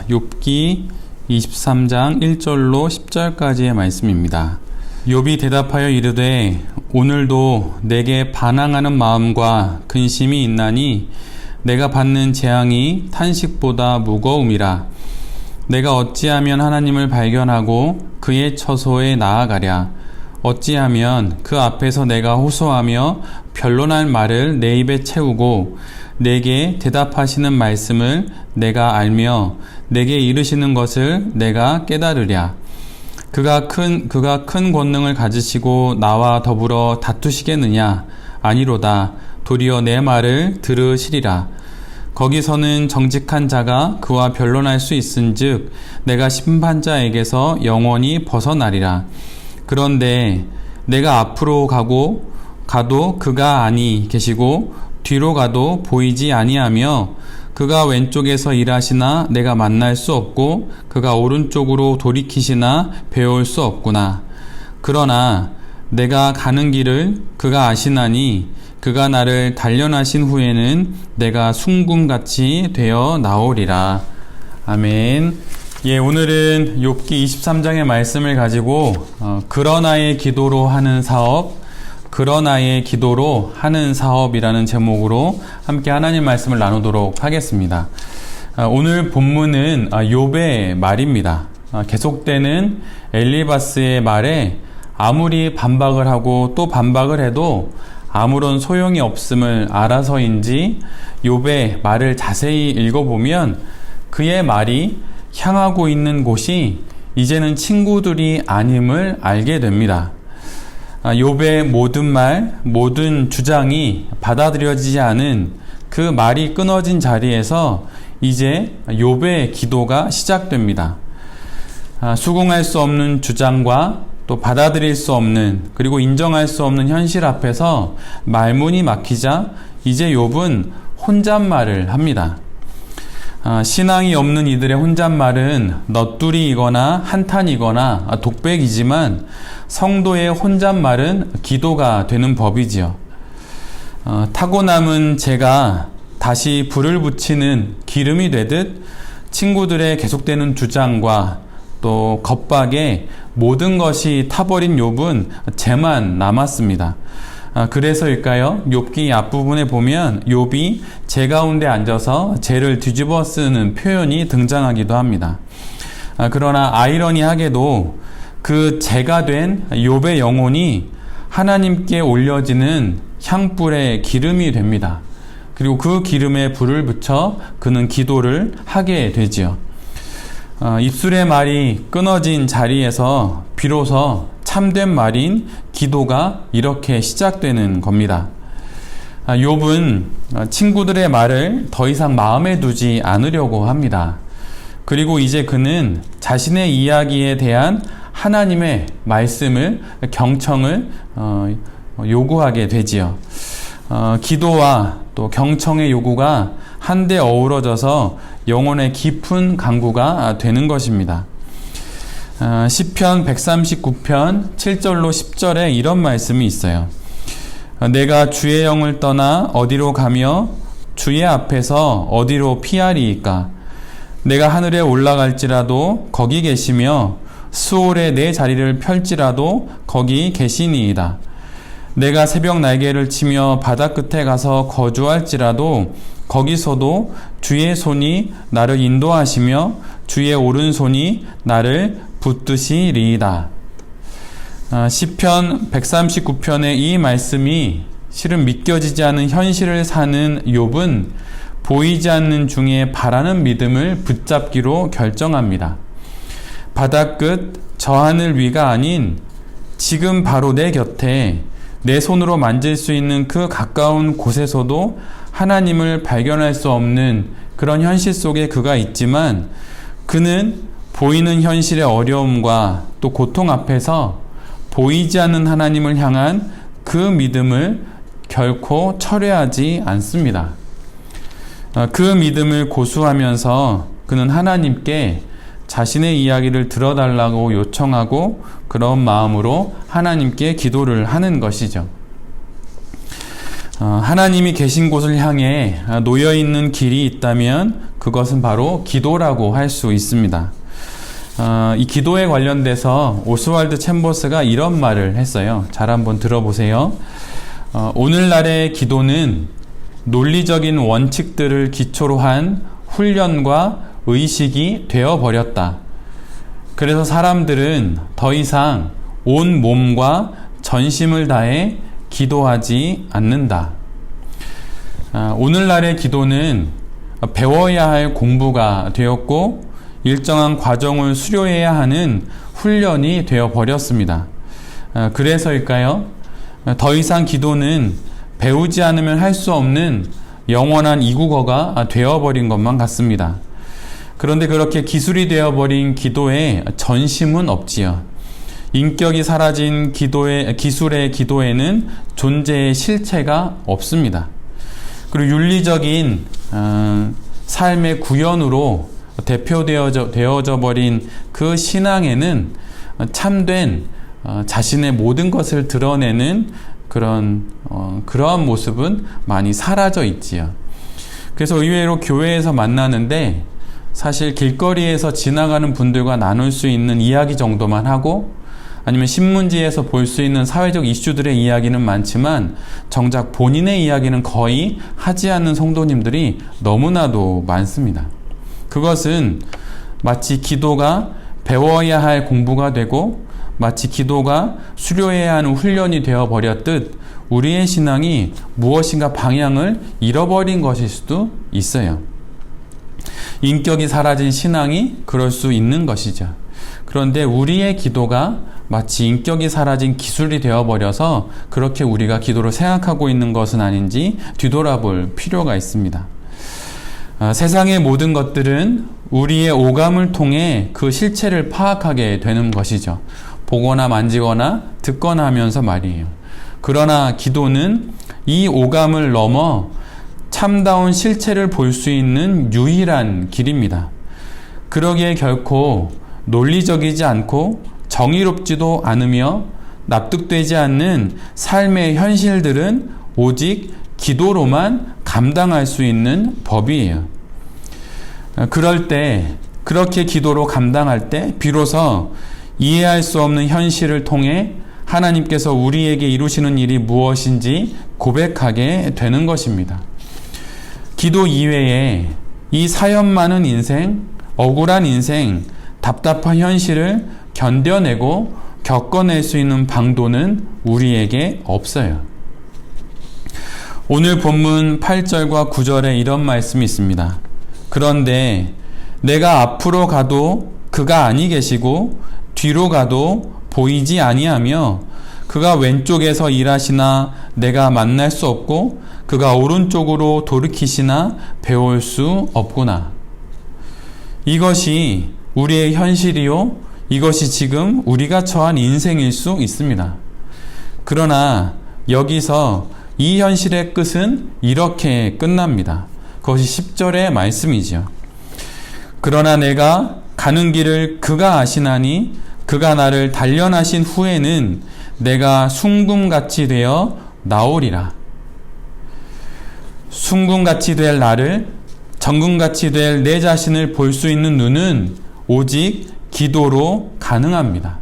욥기 23장 1절로 10절까지의 말씀입니다. 욥이 대답하여 이르되 오늘도 내게 반항하는 마음과 근심이 있나니 내가 받는 재앙이 탄식보다 무거움이라. 내가 어찌하면 하나님을 발견하고 그의 처소에 나아가랴. 어찌하면 그 앞에서 내가 호소하며 변론할 말을 내 입에 채우고 내게 대답하시는 말씀을 내가 알며 내게 이르시는 것을 내가 깨달으랴. 그가 큰 권능을 가지시고 나와 더불어 다투시겠느냐? 아니로다. 도리어 내 말을 들으시리라. 거기서는 정직한 자가 그와 변론할 수 있은즉 내가 심판자에게서 영원히 벗어나리라. 그런데 내가 앞으로 가도 그가 아니 계시고 뒤로 가도 보이지 아니하며 그가 왼쪽에서 일하시나 내가 만날 수 없고 그가 오른쪽으로 돌이키시나 배울 수 없구나. 그러나 내가 가는 길을 그가 아시나니 그가 나를 단련하신 후에는 내가 숭금같이 되어 나오리라. 아멘. 오늘은 욥기 23장의 말씀을 가지고 그러나의 기도로 하는 사업이라는 제목으로 함께 하나님 말씀을 나누도록 하겠습니다. 오늘 본문은 욥의 말입니다. 계속되는 엘리바스의 말에 아무리 반박을 하고 또 반박을 해도 아무런 소용이 없음을 알아서인지 욥의 말을 자세히 읽어보면 그의 말이 향하고 있는 곳이 이제는 친구들이 아님을 알게 됩니다. 욥의 모든 말, 모든 주장이 받아들여지지 않은 그 말이 끊어진 자리에서 이제 욥의 기도가 시작됩니다. 수긍할 수 없는 주장과 또 받아들일 수 없는 그리고 인정할 수 없는 현실 앞에서 말문이 막히자 이제 욥은 혼잣말을 합니다. 신앙이 없는 이들의 혼잣말은 넋두리이거나 한탄이거나 독백이지만 성도의 혼잣말은 기도가 되는 법이지요. 타고 남은 재가 다시 불을 붙이는 기름이 되듯 친구들의 계속되는 주장과 또 겁박에 모든 것이 타버린 욥은 재만 남았습니다. 그래서일까요? 욥기 앞부분에 보면 욥이 재 가운데 앉아서 재를 뒤집어 쓰는 표현이 등장하기도 합니다. 그러나 아이러니하게도 그 재가 된 욥의 영혼이 하나님께 올려지는 향불의 기름이 됩니다. 그리고 그 기름에 불을 붙여 그는 기도를 하게 되지요. 입술의 말이 끊어진 자리에서 비로소 참된 말인 기도가 이렇게 시작되는 겁니다. 욥은 친구들의 말을 더 이상 마음에 두지 않으려고 합니다. 그리고 이제 그는 자신의 이야기에 대한 하나님의 말씀을, 경청을 요구하게 되지요. 기도와 또 경청의 요구가 한데 어우러져서 영혼의 깊은 간구가 되는 것입니다. 시편 139편 7절로 10절에 이런 말씀이 있어요. 내가 주의 영을 떠나 어디로 가며 주의 앞에서 어디로 피하리이까? 내가 하늘에 올라갈지라도 거기 계시며 수월에 내 자리를 펼지라도 거기 계시니이다. 내가 새벽 날개를 치며 바다 끝에 가서 거주할지라도 거기서도 주의 손이 나를 인도하시며 주의 오른손이 나를 붙드시리이다. 시편 139편의 이 말씀이 실은 믿겨지지 않은 현실을 사는 욥은 보이지 않는 중에 바라는 믿음을 붙잡기로 결정합니다. 바다끝 저 하늘 위가 아닌 지금 바로 내 곁에 내 손으로 만질 수 있는 그 가까운 곳에서도 하나님을 발견할 수 없는 그런 현실 속에 그가 있지만 그는 보이는 현실의 어려움과 또 고통 앞에서 보이지 않는 하나님을 향한 그 믿음을 결코 철회하지 않습니다. 그 믿음을 고수하면서 그는 하나님께 자신의 이야기를 들어달라고 요청하고 그런 마음으로 하나님께 기도를 하는 것이죠. 하나님이 계신 곳을 향해 놓여있는 길이 있다면 그것은 바로 기도라고 할 수 있습니다. 이 기도에 관련돼서 오스왈드 챔버스가 이런 말을 했어요. 잘 한번 들어보세요. 오늘날의 기도는 논리적인 원칙들을 기초로 한 훈련과 의식이 되어버렸다. 그래서 사람들은 더 이상 온 몸과 전심을 다해 기도하지 않는다. 오늘날의 기도는 배워야 할 공부가 되었고 일정한 과정을 수료해야 하는 훈련이 되어버렸습니다. 그래서일까요? 더 이상 기도는 배우지 않으면 할 수 없는 영원한 이국어가 되어버린 것만 같습니다. 그런데 그렇게 기술이 되어버린 기도에 전심은 없지요. 인격이 사라진 기술의 기도에는 존재의 실체가 없습니다. 그리고 윤리적인 삶의 구현으로 대표되어져 버린 그 신앙에는 참된 자신의 모든 것을 드러내는 그러한 모습은 많이 사라져 있지요. 그래서 의외로 교회에서 만나는데 사실 길거리에서 지나가는 분들과 나눌 수 있는 이야기 정도만 하고 아니면 신문지에서 볼 수 있는 사회적 이슈들의 이야기는 많지만 정작 본인의 이야기는 거의 하지 않는 성도님들이 너무나도 많습니다. 그것은 마치 기도가 배워야 할 공부가 되고 마치 기도가 수료해야 하는 훈련이 되어버렸듯 우리의 신앙이 무엇인가 방향을 잃어버린 것일 수도 있어요. 인격이 사라진 신앙이 그럴 수 있는 것이죠. 그런데 우리의 기도가 마치 인격이 사라진 기술이 되어버려서 그렇게 우리가 기도를 생각하고 있는 것은 아닌지 뒤돌아볼 필요가 있습니다. 세상의 모든 것들은 우리의 오감을 통해 그 실체를 파악하게 되는 것이죠. 보거나 만지거나 듣거나 하면서 말이에요. 그러나 기도는 이 오감을 넘어 참다운 실체를 볼 수 있는 유일한 길입니다. 그러기에 결코 논리적이지 않고 정의롭지도 않으며 납득되지 않는 삶의 현실들은 오직 기도로만 감당할 수 있는 법이에요. 그럴 때, 그렇게 기도로 감당할 때 비로소 이해할 수 없는 현실을 통해 하나님께서 우리에게 이루시는 일이 무엇인지 고백하게 되는 것입니다. 기도 이외에 이 사연 많은 인생, 억울한 인생, 답답한 현실을 견뎌내고 겪어낼 수 있는 방도는 우리에게 없어요. 오늘 본문 8절과 9절에 이런 말씀이 있습니다. 그런데 내가 앞으로 가도 그가 아니 계시고 뒤로 가도 보이지 아니하며 그가 왼쪽에서 일하시나 내가 만날 수 없고 그가 오른쪽으로 돌이키시나 배울 수 없구나. 이것이 우리의 현실이요, 이것이 지금 우리가 처한 인생일 수 있습니다. 그러나 여기서 이 현실의 끝은 이렇게 끝납니다. 그것이 10절의 말씀이죠. 그러나 내가 가는 길을 그가 아시나니 그가 나를 단련하신 후에는 내가 순금같이 되어 나오리라. 순금같이 될 나를, 정금같이 될 내 자신을 볼 수 있는 눈은 오직 기도로 가능합니다.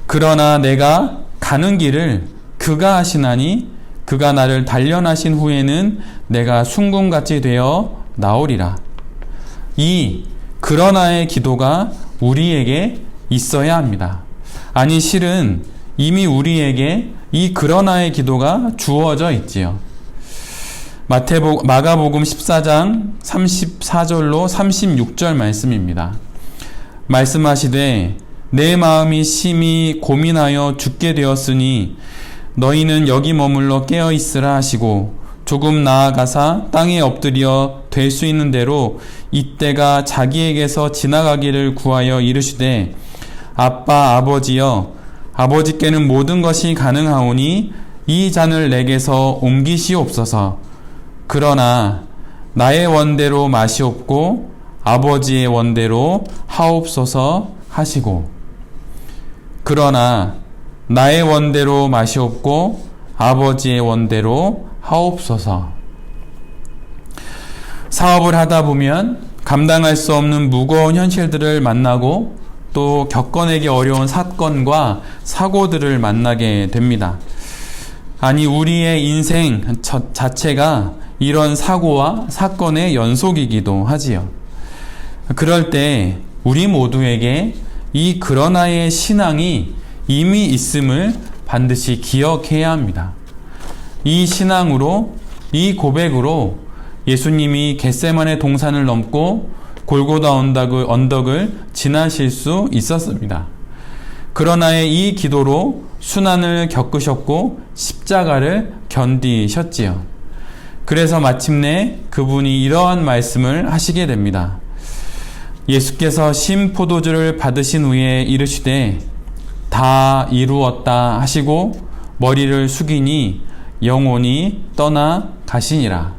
그러나 내가 가는 길을 그가 하시나니 그가 나를 단련하신 후에는 내가 순금같이 되어 나오리라. 이 그러나의 기도가 우리에게 있어야 합니다. 아니 실은 이미 우리에게 이 그러나의 기도가 주어져 있지요. 마가복음 14장 34절로 36절 말씀입니다. 말씀하시되 내 마음이 심히 고민하여 죽게 되었으니 너희는 여기 머물러 깨어 있으라 하시고 조금 나아가사 땅에 엎드려 될 수 있는 대로 이때가 자기에게서 지나가기를 구하여 이르시되 아빠 아버지여 아버지께는 모든 것이 가능하오니 이 잔을 내게서 옮기시옵소서. 그러나 나의 원대로 마시옵고 아버지의 원대로 하옵소서 하시고 그러나 나의 원대로 마시옵고 아버지의 원대로 하옵소서. 사업을 하다 보면 감당할 수 없는 무거운 현실들을 만나고 또 겪어내기 어려운 사건과 사고들을 만나게 됩니다. 아니, 우리의 인생 자체가 이런 사고와 사건의 연속이기도 하지요. 그럴 때 우리 모두에게 이 그러나의 신앙이 이미 있음을 반드시 기억해야 합니다. 이 신앙으로, 이 고백으로 예수님이 겟세마네 동산을 넘고 골고다 언덕을 지나실 수 있었습니다. 그러나의 이 기도로 순환을 겪으셨고 십자가를 견디셨지요. 그래서 마침내 그분이 이러한 말씀을 하시게 됩니다. 예수께서 심포도주를 받으신 후에 이르시되 다 이루었다 하시고 머리를 숙이니 영혼이 떠나 가시니라.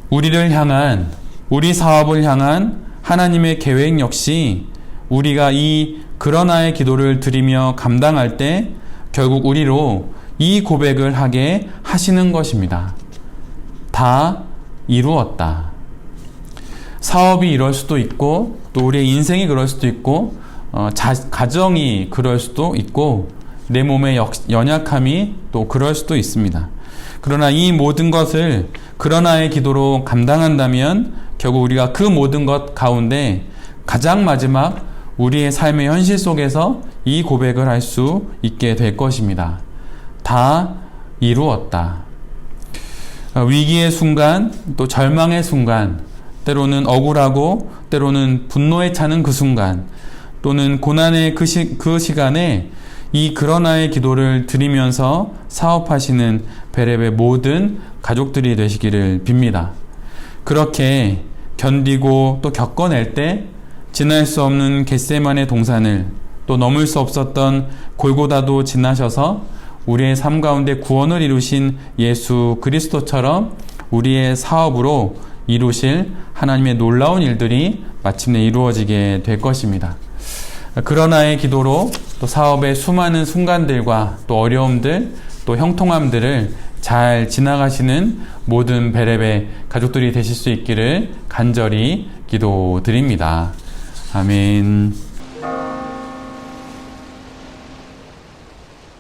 우리를 향한, 우리 사업을 향한 하나님의 계획 역시 우리가 이 그러나의 기도를 드리며 감당할 때 결국 우리로 이 고백을 하게 하시는 것입니다. 다 이루었다. 사업이 이럴 수도 있고 또 우리의 인생이 그럴 수도 있고 가정이 그럴 수도 있고 내 몸의 연약함이 또 그럴 수도 있습니다. 그러나 이 모든 것을 그러나의 기도로 감당한다면 결국 우리가 그 모든 것 가운데 가장 마지막 우리의 삶의 현실 속에서 이 고백을 할 수 있게 될 것입니다. 다 이루었다. 위기의 순간, 또 절망의 순간, 때로는 억울하고 때로는 분노에 차는 그 순간, 또는 고난의 그 시간에 이 그러나의 기도를 드리면서 사업하시는 베레베 모든 가족들이 되시기를 빕니다. 그렇게 견디고 또 겪어낼 때 지날 수 없는 겟세마네 동산을, 또 넘을 수 없었던 골고다도 지나셔서 우리의 삶 가운데 구원을 이루신 예수 그리스도처럼 우리의 사업으로 이루실 하나님의 놀라운 일들이 마침내 이루어지게 될 것입니다. 그러나의 기도로 또 사업의 수많은 순간들과 또 어려움들, 또 형통함들을 잘 지나가시는 모든 베레베 가족들이 되실 수 있기를 간절히 기도드립니다. 아멘.